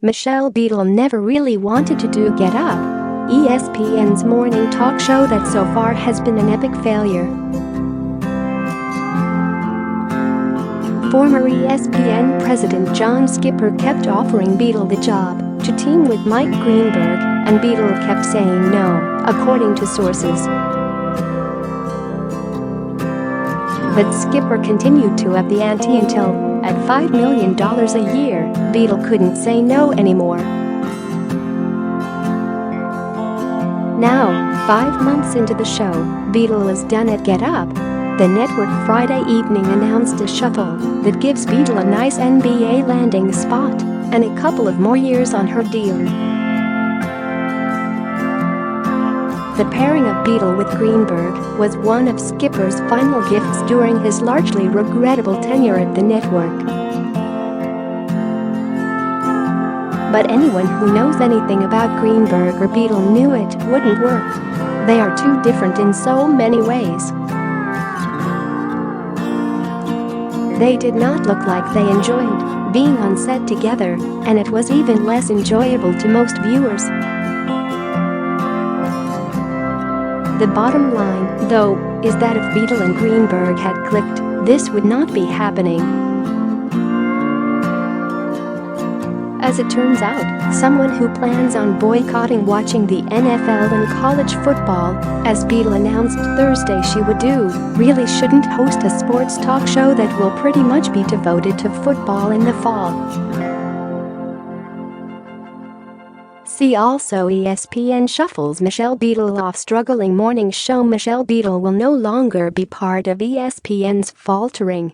Michelle Beadle never really wanted to do Get Up, ESPN's morning talk show that so far has been an epic failure. Former ESPN President John Skipper kept offering Beadle the job to team with Mike Greenberg, and Beadle kept saying no, according to sources. But Skipper continued to up the ante until, at $5 million a year, Beadle couldn't say no anymore. Now, 5 months into the show, Beadle is done at Get Up. The network Friday evening announced a shuffle that gives Beadle a nice NBA landing spot and a couple of more years on her deal. The pairing of Beadle with Greenberg was one of Skipper's final gifts during his largely regrettable tenure at the network. But anyone who knows anything about Greenberg or Beadle knew it wouldn't work. They are too different in so many ways. They did not look like they enjoyed being on set together, and it was even less enjoyable to most viewers. The bottom line, though, is that if Beadle and Greenberg had clicked, this would not be happening. As it turns out, someone who plans on boycotting watching the NFL and college football, as Beadle announced Thursday she would do, really shouldn't host a sports talk show that will pretty much be devoted to football in the fall. See also ESPN shuffles Michelle Beadle off struggling morning show. Michelle Beadle will no longer be part of ESPN's faltering.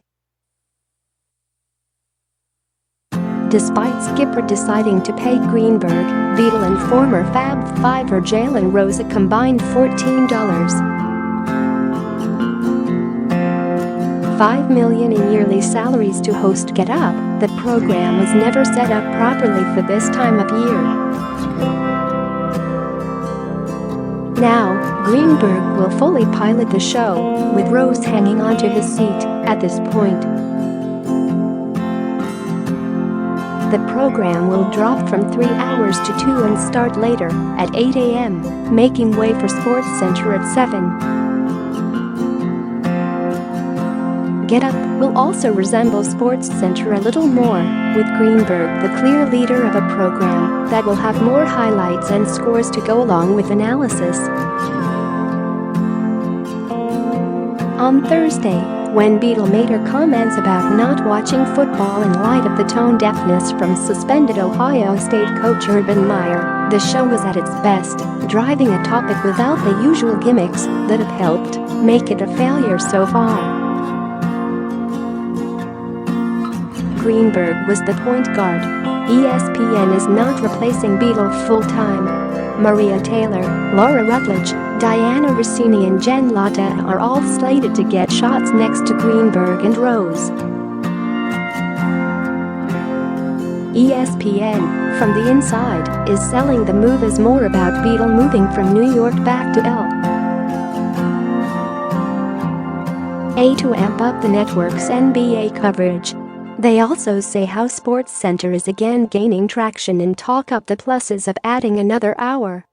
Despite Skipper deciding to pay Greenberg, Beadle and former Fab Fiver Jalen Rose a combined $14.5 million in yearly salaries to host Get Up, the program was never set up properly for this time of year. Now, Greenberg will fully pilot the show, with Rose hanging onto his seat at this point. The program will drop from 3 hours to 2 and start later, at 8 a.m., making way for SportsCenter at 7. Get Up will also resemble SportsCenter a little more, with Greenberg the clear leader of a program that will have more highlights and scores to go along with analysis. On Thursday, when Beadle made her comments about not watching football in light of the tone-deafness from suspended Ohio State coach Urban Meyer, the show was at its best, driving a topic without the usual gimmicks that have helped make it a failure so far. Greenberg was the point guard. ESPN is not replacing Beadle full-time. Maria Taylor, Laura Rutledge, Dianna Russini and Lada are all slated to get shots next to Greenberg and Rose. ESPN, from the inside, is selling the move as more about Beadle moving from New York back to LA to amp up the network's NBA coverage. They also say how SportsCenter is again gaining traction and talk up the pluses of adding another hour.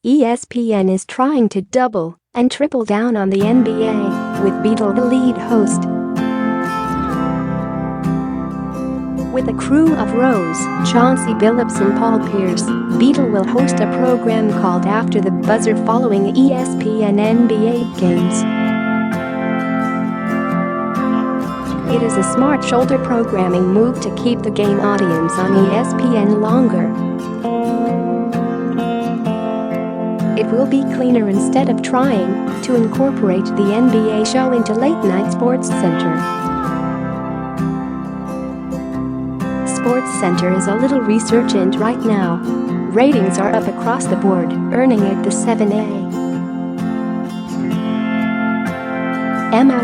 ESPN is trying to double and triple down on the NBA, with Beadle the lead host. With a crew of Rose, Chauncey, Billups and Paul Pierce, Beadle will host a program called After the Buzzer following ESPN NBA games. It is a smart shoulder programming move to keep the game audience on ESPN longer. It will be cleaner instead of trying to incorporate the NBA show into late-night SportsCenter. SportsCenter is a little resurgent right now. Ratings are up across the board, earning it the 7A.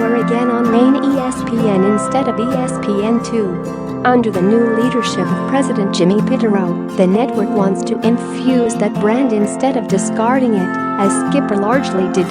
hour again on main ESPN instead of ESPN2. Under the new leadership of President Jimmy Pitaro, the network wants to infuse that brand instead of discarding it, as Skipper largely did.